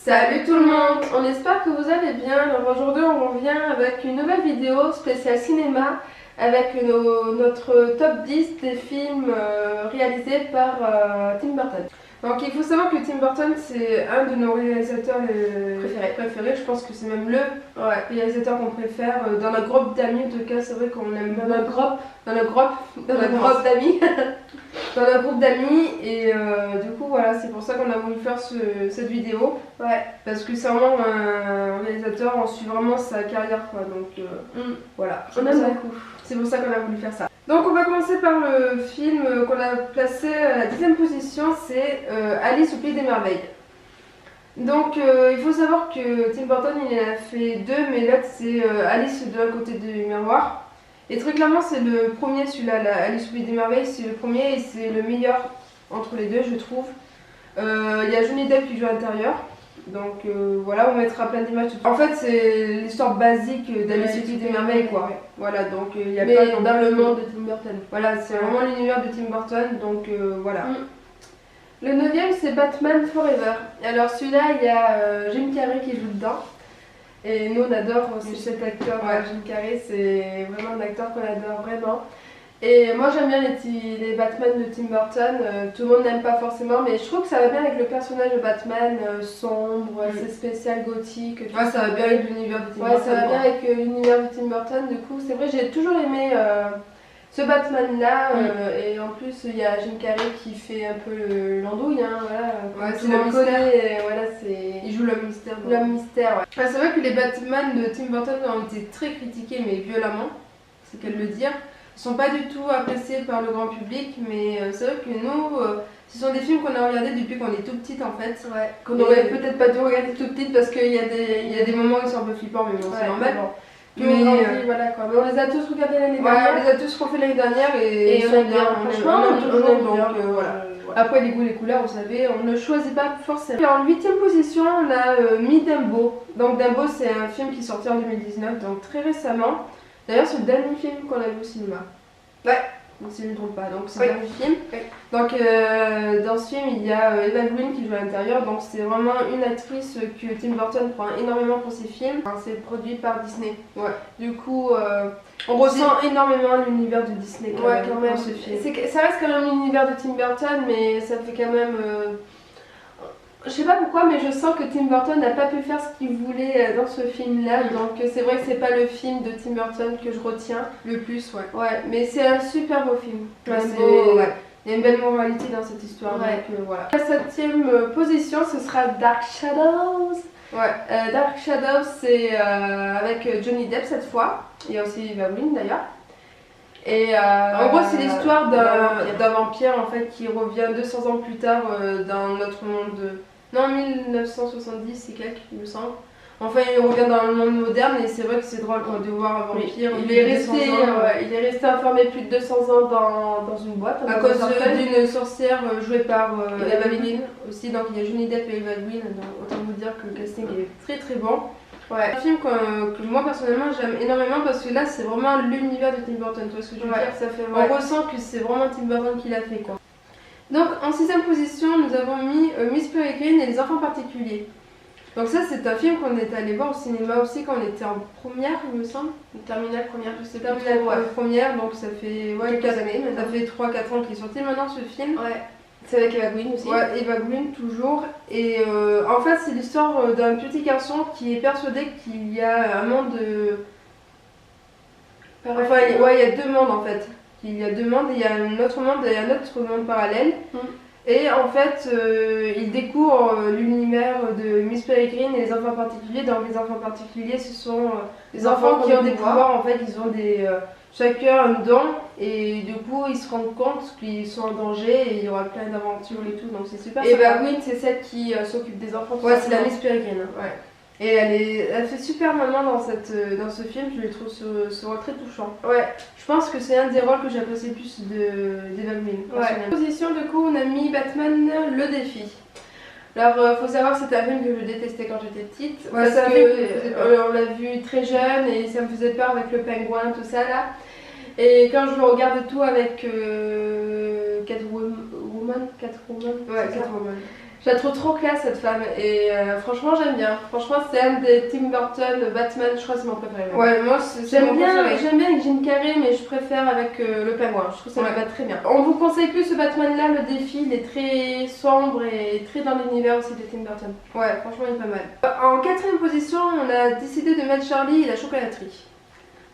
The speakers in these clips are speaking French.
Salut tout le monde, on espère que vous allez bien. Alors aujourd'hui on revient avec une nouvelle vidéo spéciale cinéma avec notre top 10 des films réalisés par Tim Burton. Donc il faut savoir que Tim Burton c'est un de nos réalisateurs préférés. Je pense que c'est même le réalisateur qu'on préfère dans la groupe d'amis. En tout cas c'est vrai qu'on aime dans la groupe d'amis. Dans le groupe d'amis et du coup voilà, c'est pour ça qu'on a voulu faire cette vidéo, parce que c'est vraiment un réalisateur, on suit vraiment sa carrière quoi, donc voilà, on aime beaucoup, c'est pour ça qu'on a voulu faire ça. Donc on va commencer par le film qu'on a placé à la 10e position, c'est Alice au Pays des Merveilles. Donc il faut savoir que Tim Burton il en a fait deux, mais l'autre c'est Alice de l'autre côté du miroir. Et très clairement c'est le premier, celui-là, Alice au Pays des Merveilles, c'est le premier et c'est le meilleur entre les deux je trouve. Il y a Johnny Depp qui joue à l'intérieur, donc voilà, on mettra plein d'images. En fait c'est l'histoire basique d'Alice au Pays des Merveilles quoi. Voilà, donc il y a pas dans le monde de Tim Burton. Voilà, c'est vraiment l'univers de Tim Burton, donc voilà. Le 9e c'est Batman Forever. Alors celui-là il y a Jim Carrey qui joue dedans. Et nous on adore aussi cet acteur, Jim Carrey, c'est vraiment un acteur qu'on adore vraiment. Et moi j'aime bien les Batman de Tim Burton, tout le monde n'aime pas forcément, mais je trouve que ça va bien avec le personnage de Batman, sombre, c'est spécial, gothique. Ça va bien avec l'univers de Tim Burton. Ça va bien avec l'univers de Tim Burton, du coup c'est vrai j'ai toujours aimé ce Batman là, et en plus il y a Jim Carrey qui fait un peu l'andouille, hein, voilà. C'est le mystère, voilà, il joue l'homme mystère. L'homme mystère, c'est vrai que les Batman de Tim Burton ont été très critiqués, mais violemment, c'est qu'à le dire. Ils sont pas du tout appréciés par le grand public, mais c'est vrai que nous, ce sont des films qu'on a regardés depuis qu'on est tout petite en fait. Qu'on aurait peut-être pas dû regarder tout petite parce qu'il y a des moments qui sont un peu flippants, mais bon, c'est normal. Mais voilà quoi. Mais on les a tous regardés l'année dernière. On les a tous refait l'année dernière et ils sont bien. Franchement, on aime donc voilà. Après les goûts, les couleurs, vous savez, on ne choisit pas forcément. Et en 8e position, on a mis Dumbo. Donc Dumbo, c'est un film qui est sorti en 2019, donc très récemment. D'ailleurs, c'est le dernier film qu'on a vu au cinéma. Si je ne me trompe pas, donc c'est le dernier film. Donc dans ce film, il y a Eva Green qui joue à l'intérieur, donc c'est vraiment une actrice que Tim Burton prend énormément pour ses films. C'est produit par Disney. Du coup, on ressent énormément l'univers de Disney quand même dans ce film. Ça reste quand même l'univers de Tim Burton, mais ça fait quand même... Je sais pas pourquoi, mais je sens que Tim Burton n'a pas pu faire ce qu'il voulait dans ce film-là. Donc c'est vrai que c'est pas le film de Tim Burton que je retiens le plus, mais c'est un super beau film. Il y a une belle moralité dans cette histoire. Donc, voilà. La 7e position, ce sera Dark Shadows. Dark Shadows, c'est avec Johnny Depp cette fois. Il y a aussi Eva Green d'ailleurs. Et en gros c'est l'histoire d'un vampire en fait qui revient 200 ans plus tard dans notre monde, non 1970 c'est quelque il me semble. Enfin il revient dans le monde moderne et c'est vrai que c'est drôle de voir un vampire. Il est resté enfermé plus de 200 ans dans une boîte. À cause d'une sorcière jouée par Eva Green aussi, donc il y a Johnny Depp et Eva Green, donc autant vous dire que le casting est très très bon. Un film que moi personnellement j'aime énormément parce que là c'est vraiment l'univers de Tim Burton, tu vois ce que je veux dire, on ressent que c'est vraiment Tim Burton qui l'a fait quoi. Donc en 6e position nous avons mis Miss Peregrine et les enfants particuliers. Donc ça c'est un film qu'on est allé voir au cinéma aussi quand on était en première il me semble, terminale première, je sais pas, première, donc ça fait quelques années, ça fait 3-4 ans qu'il est sorti maintenant ce film. C'est avec Eva Green aussi. Eva Green toujours. Et en fait, c'est l'histoire d'un petit garçon qui est persuadé qu'il y a un monde. Enfin, il y a deux mondes en fait. Il y a deux mondes, il y a un autre monde et un autre monde parallèle. Et en fait, il découvre l'univers de Miss Peregrine et les enfants particuliers. Donc, les enfants particuliers, ce sont des enfants qui ont des pouvoirs. En fait, ils ont chacun un don et du coup ils se rendent compte qu'ils sont en danger et il y aura plein d'aventures et tout, donc c'est super. Et Eva Green c'est celle qui s'occupe des enfants. C'est la Miss Peregrine. Et elle fait super maman dans ce film, je le trouve ce rôle très touchant. Je pense que c'est un des rôles que j'apprécie le plus d'Eva Green. Position du coup on a mis Batman le défi. Alors faut savoir que c'était un film que je détestais quand j'étais petite, parce que on l'a vu très jeune et ça me faisait peur avec le pingouin, tout ça là. Et quand je le regarde tout avec Catwoman, Je la trouve trop classe cette femme et franchement j'aime bien. Franchement c'est un des Tim Burton Batman, je crois que c'est mon préféré. Ouais, moi j'aime bien avec Jim Carrey mais je préfère avec le pingouin. Je trouve que ça me va très bien. On vous conseille plus ce Batman là, le défi, il est très sombre et très dans l'univers aussi de Tim Burton. Ouais, franchement il est pas mal. En quatrième position, on a décidé de mettre Charlie et la chocolaterie.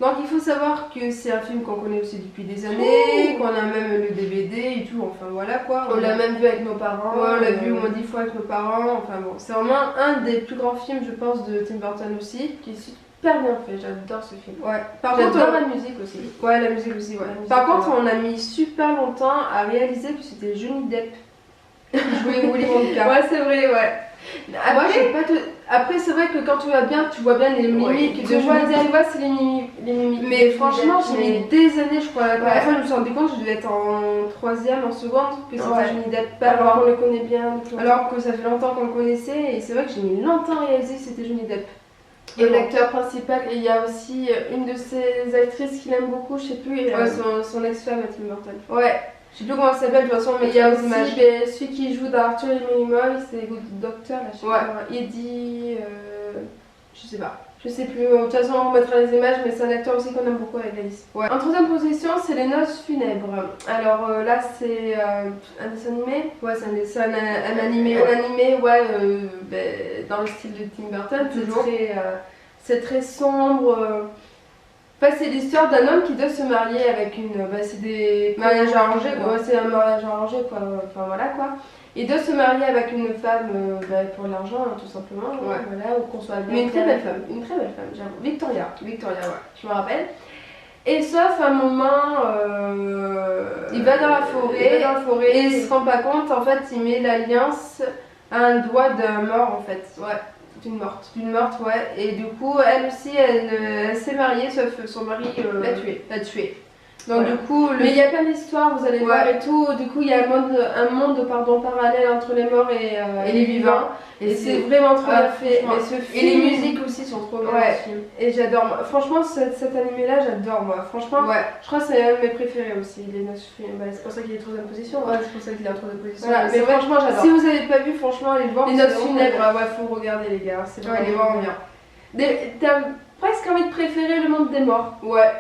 Donc il faut savoir que c'est un film qu'on connaît aussi depuis des années, qu'on a même le DVD et tout, enfin voilà quoi. On l'a même vu avec nos parents, on l'a vu au moins 10 fois avec nos parents, enfin bon. C'est vraiment un des plus grands films je pense de Tim Burton aussi, qui est super bien fait, j'adore ce film. Ouais. J'adore la musique aussi. Ouais, la musique aussi, ouais. Par contre on a mis super longtemps à réaliser que c'était Johnny Depp qui jouait Willy Wonka. Ouais c'est vrai, ouais. Après c'est vrai que quand tu vas bien, tu vois bien les mimiques de Johnny Depp. Tu vois c'est les mimiques. Mais franchement j'ai mis des années je crois. La première fois je me suis rendu compte, je devais être en 3ème, en seconde, que c'était Johnny Depp. Alors qu'on le connaît bien. Alors que ça fait longtemps qu'on le connaissait et c'est vrai que j'ai mis longtemps à réaliser que c'était Johnny Depp. Et l'acteur principal, et il y a aussi une de ses actrices qu'il aime beaucoup, je sais plus, son ex-femme Tim Burton. Ouais. Je sais plus comment elle s'appelle de toute façon, mais il y a aussi celui qui joue dans Arthur et Minimoy, c'est Good Doctor là, je sais pas. Eddie, je sais pas. Je sais plus, de toute façon on vous mettra les images, mais c'est un acteur aussi qu'on aime beaucoup avec Alice. Ouais. En troisième position, c'est Les Noces Funèbres. Alors là, c'est un dessin animé. Ouais, c'est un animé. Un animé, ouais, dans le style de Tim Burton. C'est très sombre. Enfin, c'est l'histoire d'un homme qui doit se marier avec une. C'est des mariages arrangés quoi. Ouais, c'est un mariage arrangé quoi. Enfin voilà quoi. Il doit se marier avec une femme pour l'argent, hein, tout simplement. Ouais. Voilà, ou qu'on soit bien. Mais une très belle femme. Une très belle femme, j'avoue. Victoria, ouais, je me rappelle. Et sauf à un moment, il va dans la forêt, et il se rend pas compte, en fait, il met l'alliance à un doigt d'un mort en fait. Ouais. D'une morte, ouais. Et du coup, elle aussi, elle s'est mariée, sauf son mari l'a tuée. Donc du coup, mais il y a plein d'histoires, vous allez voir et tout. Du coup, il y a un monde parallèle entre les morts et les vivants. Et c'est vraiment trop bien fait. Et les musiques aussi sont trop bien. Ouais. Et j'adore. Franchement, cet animé-là, j'adore moi. Franchement, je crois que c'est un de mes préférés aussi. Les Noces Funèbres. C'est pour ça qu'il est trop en position. Ouais, c'est pour ça qu'il est en troisième position. Voilà. Mais franchement, j'adore. Si vous n'avez pas vu, franchement, allez le voir. Les Noces Funèbres, faut regarder les gars. C'est vraiment bien. T'as presque envie de préférer Le Monde des Morts. Ouais.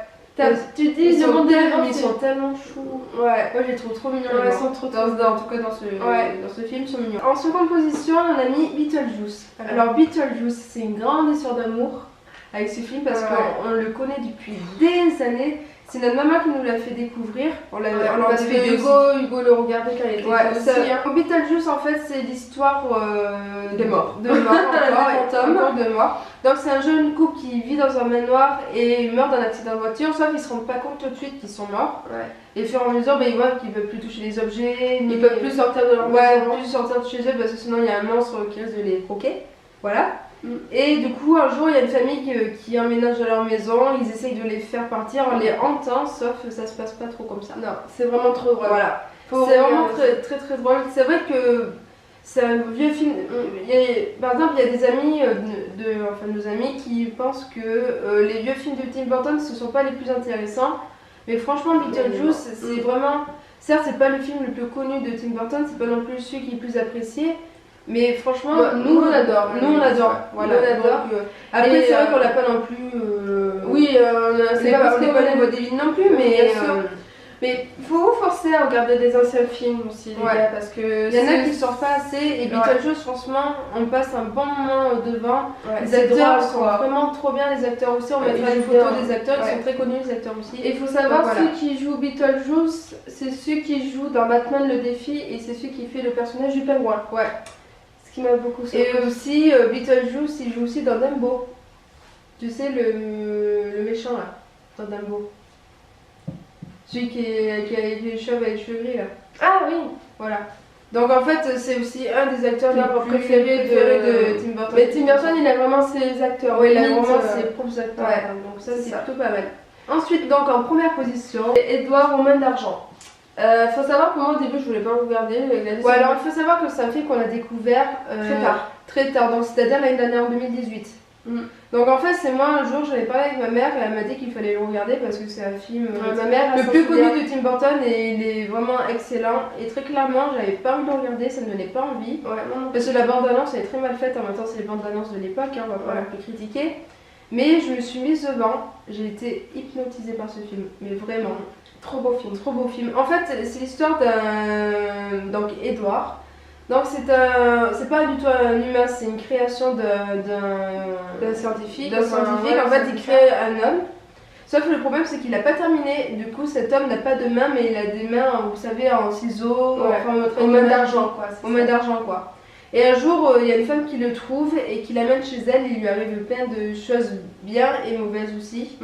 Tu dis Le Monde des Morts, ils sont tellement choux. Ouais, moi je les trouve trop mignons. Ouais, ils sont trop en tout cas dans ce film, ils sont mignons. En seconde position, on a mis Beetlejuice. Alors Beetlejuice, c'est une grande histoire d'amour avec ce film parce qu'on le connaît depuis des années. C'est notre maman qui nous l'a fait découvrir. On l'a fait Hugo le regardait quand il était petit. Beetlejuice en fait c'est l'histoire des morts. De morts, de morts. Donc c'est un jeune couple qui vit dans un manoir et meurt d'un accident de voiture, sauf qu'ils se rendent pas compte tout de suite qu'ils sont morts. Ouais. Et au fur et à mesure, ils voient qu'ils ne peuvent plus toucher les objets, ils peuvent plus sortir de leur maison, plus sortir de chez eux parce que sinon il y a un monstre qui risque de les croquer. Voilà. Et du coup, un jour, il y a une famille qui emménage dans leur maison, ils essayent de les faire partir en les hantant, sauf que ça se passe pas trop comme ça. Non, c'est vraiment trop drôle. Voilà. C'est vraiment très drôle. C'est vrai que c'est un vieux film. Par exemple, il y a des amis, nos amis qui pensent que les vieux films de Tim Burton ce sont pas les plus intéressants. Mais franchement, Beetlejuice, c'est vraiment. Certes, c'est pas le film le plus connu de Tim Burton, c'est pas non plus celui qui est le plus apprécié. Mais franchement, nous on adore. Voilà. Après, c'est vrai qu'on l'a pas non plus. C'est pas parce qu'on est pas les vaudeville non plus, mais il faut vous forcer à regarder des anciens films aussi, les gars, parce que il y en a qui sortent pas assez. Et Beetlejuice, franchement, on passe un bon moment devant. Les acteurs sont vraiment trop bien, les acteurs aussi. On mettra des photos des acteurs, ils sont très connus, les acteurs aussi. Et il faut savoir, ceux qui jouent Beetlejuice, c'est ceux qui jouent dans Batman le défi et c'est ceux qui fait le personnage du pingouin. Ouais. Qui m'a beaucoup surpris. Et aussi Beetlejuice, il joue aussi dans Dumbo. Tu sais le méchant là, dans Dumbo. Celui qui a les cheveux avec les cheveux gris là. Ah oui, voilà. Donc en fait c'est aussi un des acteurs préférés de Tim Burton. Mais Tim Burton il a vraiment ses acteurs. Oui, il a vraiment ses propres acteurs. Ouais. Donc ça c'est plutôt pas mal. Ensuite donc en première position, Edouard aux mains d'argent. Faut savoir que moi au début je voulais pas le regarder. Alors il faut savoir que c'est un film qu'on a découvert très tard. Donc c'est-à-dire l'année dernière en 2018. Donc en fait, c'est moi un jour, j'en ai parlé avec ma mère et elle m'a dit qu'il fallait le regarder parce que c'est un film ma mère, le plus connu de Tim Burton et il est vraiment excellent. Et très clairement, j'avais pas envie de le regarder, ça ne me donnait pas envie. Parce que la bande-annonce elle est très mal faite, en même temps, c'est les bandes-annonces de l'époque, hein, on va pas la plus critiquer. Mais je me suis mise devant, j'ai été hypnotisée par ce film, mais vraiment. Trop beau film. Trop beau film. En fait, c'est l'histoire d'un. Donc, Edward. Donc, c'est pas du tout un humain, c'est une création D'un scientifique. d'un scientifique. En fait, il crée un homme. Sauf que le problème, c'est qu'il n'a pas terminé. Du coup, cet homme n'a pas de mains, mais il a des mains, vous savez, en ciseaux, aux mains d'argent, quoi. Aux mains d'argent, quoi. Et un jour, il y a une femme qui le trouve et qui l'amène chez elle. Il lui arrive plein de choses bien et mauvaises aussi.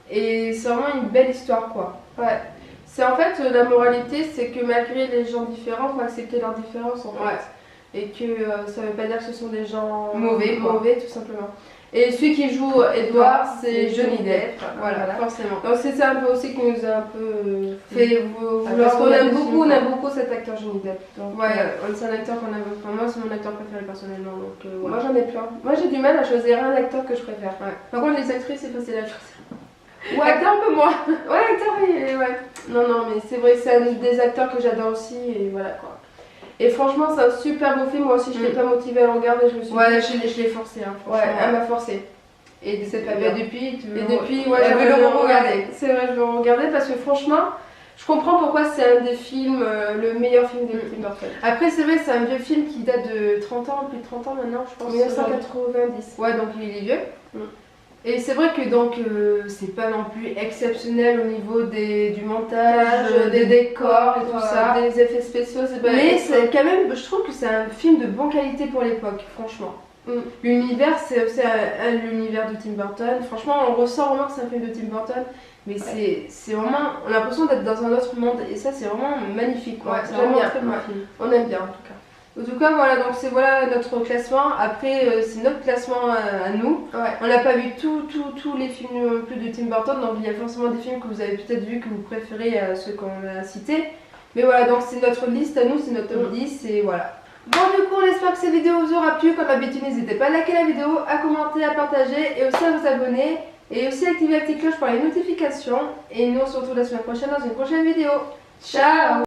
Et c'est vraiment une belle histoire, quoi. Ouais. C'est en fait la moralité, c'est que malgré les gens différents, il faut accepter leurs différences en fait. Et que ça veut pas dire que ce sont des gens mauvais, tout simplement. Et celui qui joue Edward, c'est Johnny Depp. Voilà, forcément. Donc c'est ça un peu aussi qui nous a un peu fait vouloir. Parce qu'on aime beaucoup cet acteur Johnny Depp. Donc, c'est un acteur qu'on a. Enfin, moi, c'est mon acteur préféré personnellement. Donc, moi j'en ai plein. Moi j'ai du mal à choisir un acteur que je préfère. Par contre, les actrices, c'est facile à choisir. Ouais, acteur un peu moins. Ouais, acteur, ouais. Non, mais c'est vrai que c'est un des acteurs que j'adore aussi, et voilà quoi. Et franchement, c'est un super beau film. Moi aussi, je n'étais pas motivée à le regarder. Je me suis dit, je l'ai forcé. Hein, ouais, elle m'a forcé. Et c'est pas bien. Depuis, elle veut le regarder. C'est vrai, je veux le regarder parce que franchement, je comprends pourquoi c'est un des films, le meilleur film de Tim Burton. Après, c'est vrai, c'est un vieux film qui date de 30 ans, plus de 30 ans maintenant, je pense. 1990. Ouais, donc il est vieux. Et c'est vrai que donc c'est pas non plus exceptionnel au niveau du montage, des décors et tout ça, des effets spéciaux, c'est pas. Mais c'est quand même, je trouve que c'est un film de bonne qualité pour l'époque, franchement. L'univers, c'est aussi l'univers de Tim Burton. Franchement, on ressent vraiment que c'est un film de Tim Burton, mais c'est vraiment, on a l'impression d'être dans un autre monde et ça c'est vraiment magnifique quoi. J'aime bien. Très bon film. On aime bien en tout cas. En tout cas, voilà, donc c'est notre classement. Après, c'est notre classement à nous. On n'a pas vu tous les films non plus de Tim Burton, donc il y a forcément des films que vous avez peut-être vus que vous préférez à ceux qu'on a cités. Mais voilà, donc c'est notre liste à nous, c'est notre top 10 et voilà. Bon, du coup, on espère que cette vidéo vous aura plu. Comme d'habitude, n'hésitez pas à liker la vidéo, à commenter, à partager et aussi à vous abonner. Et aussi à activer la petite cloche pour les notifications. Et nous, on se retrouve la semaine prochaine dans une prochaine vidéo. Ciao!